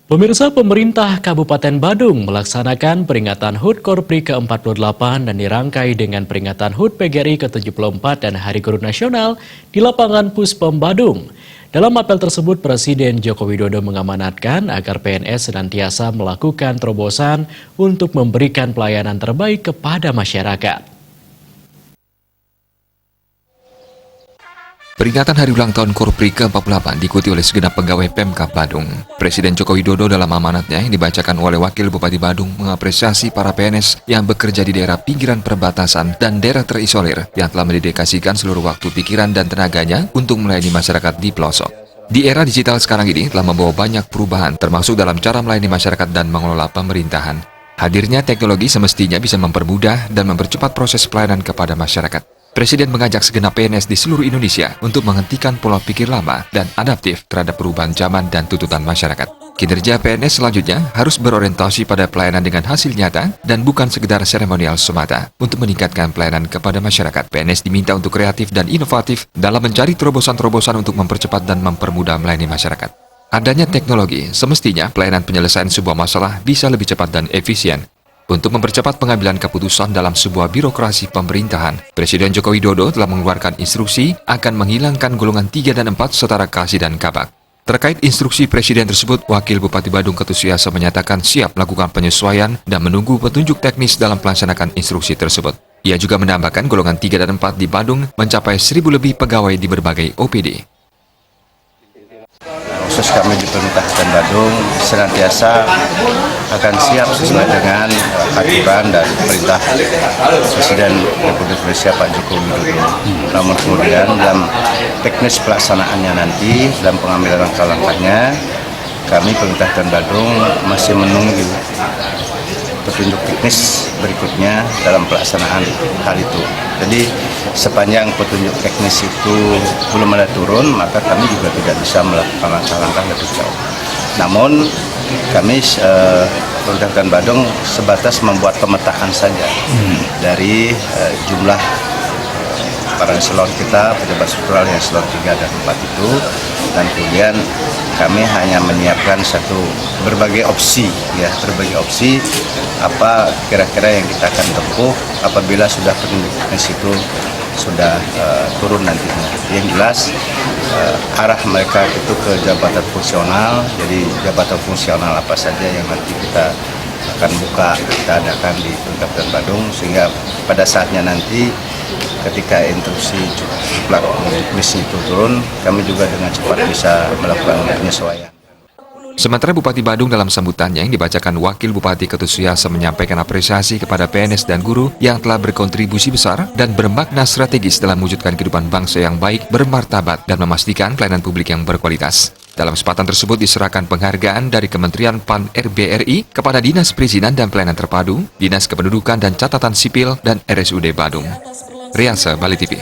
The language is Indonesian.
Pemirsa, pemerintah Kabupaten Badung melaksanakan peringatan HUT Korpri ke-48 dan dirangkai dengan peringatan HUT PGRI ke-74 dan Hari Guru Nasional di lapangan Puspom Badung. Dalam apel tersebut, Presiden Joko Widodo mengamanatkan agar PNS senantiasa melakukan terobosan untuk memberikan pelayanan terbaik kepada masyarakat. Peringatan hari ulang tahun Korpri ke-48 diikuti oleh segenap pegawai Pemkab Badung. Presiden Joko Widodo dalam amanatnya yang dibacakan oleh Wakil Bupati Badung mengapresiasi para PNS yang bekerja di daerah pinggiran perbatasan dan daerah terisolir yang telah mendedikasikan seluruh waktu, pikiran, dan tenaganya untuk melayani masyarakat di pelosok. Di era digital sekarang ini telah membawa banyak perubahan termasuk dalam cara melayani masyarakat dan mengelola pemerintahan. Hadirnya teknologi semestinya bisa mempermudah dan mempercepat proses pelayanan kepada masyarakat. Presiden mengajak segenap PNS di seluruh Indonesia untuk menghentikan pola pikir lama dan adaptif terhadap perubahan zaman dan tuntutan masyarakat. Kinerja PNS selanjutnya harus berorientasi pada pelayanan dengan hasil nyata dan bukan sekedar seremonial semata. Untuk meningkatkan pelayanan kepada masyarakat, PNS diminta untuk kreatif dan inovatif dalam mencari terobosan-terobosan untuk mempercepat dan mempermudah melayani masyarakat. Adanya teknologi, semestinya pelayanan penyelesaian sebuah masalah bisa lebih cepat dan efisien. Untuk mempercepat pengambilan keputusan dalam sebuah birokrasi pemerintahan, Presiden Joko Widodo telah mengeluarkan instruksi akan menghilangkan golongan 3 dan 4 setara kasih dan kabak. Terkait instruksi Presiden tersebut, Wakil Bupati Badung Ketut Suyasa menyatakan siap melakukan penyesuaian dan menunggu petunjuk teknis dalam melaksanakan instruksi tersebut. Ia juga menambahkan golongan 3 dan 4 di Badung mencapai 1.000 lebih pegawai di berbagai OPD. Khusus kami di Pemerintahan Badung senantiasa akan siap sesuai dengan aturan dan perintah Presiden Republik Indonesia Pak Joko Widodo. Namun kemudian dalam teknis pelaksanaannya nanti, dalam pengambilan langkah-langkahnya, kami Pemerintahan Badung masih menunggu petunjuk teknis berikutnya dalam pelaksanaan hal itu. Jadi sepanjang petunjuk teknis itu belum ada turun, maka kami juga tidak bisa melakukan langkah-langkah lebih jauh. Namun kami Pemerintahan Badung sebatas membuat pemetaan saja dari jumlah para eselon kita, pejabat struktural yang eselon 3 dan 4 itu, dan kemudian kami hanya menyiapkan berbagai opsi apa kira-kira yang kita akan tempuh apabila sudah petunjuk teknis itu sudah turun nantinya. Yang jelas arah mereka itu ke jabatan fungsional. Jadi jabatan fungsional apa saja yang nanti kita akan buka, kita adakan di Pemerintahan Badung, sehingga pada saatnya nanti ketika instruksi jumlah teknis itu turun, kami juga dengan cepat bisa melakukan penyesuaian. Sementara Bupati Badung dalam sambutannya yang dibacakan Wakil Bupati Ketut Suyasa menyampaikan apresiasi kepada PNS dan guru yang telah berkontribusi besar dan bermakna strategis dalam mewujudkan kehidupan bangsa yang baik, bermartabat, dan memastikan pelayanan publik yang berkualitas. Dalam kesempatan tersebut diserahkan penghargaan dari Kementerian PAN-RB-RI kepada Dinas Perizinan dan Pelayanan Terpadu, Dinas Kependudukan dan Catatan Sipil, dan RSUD Badung. Riansa, Bali TV.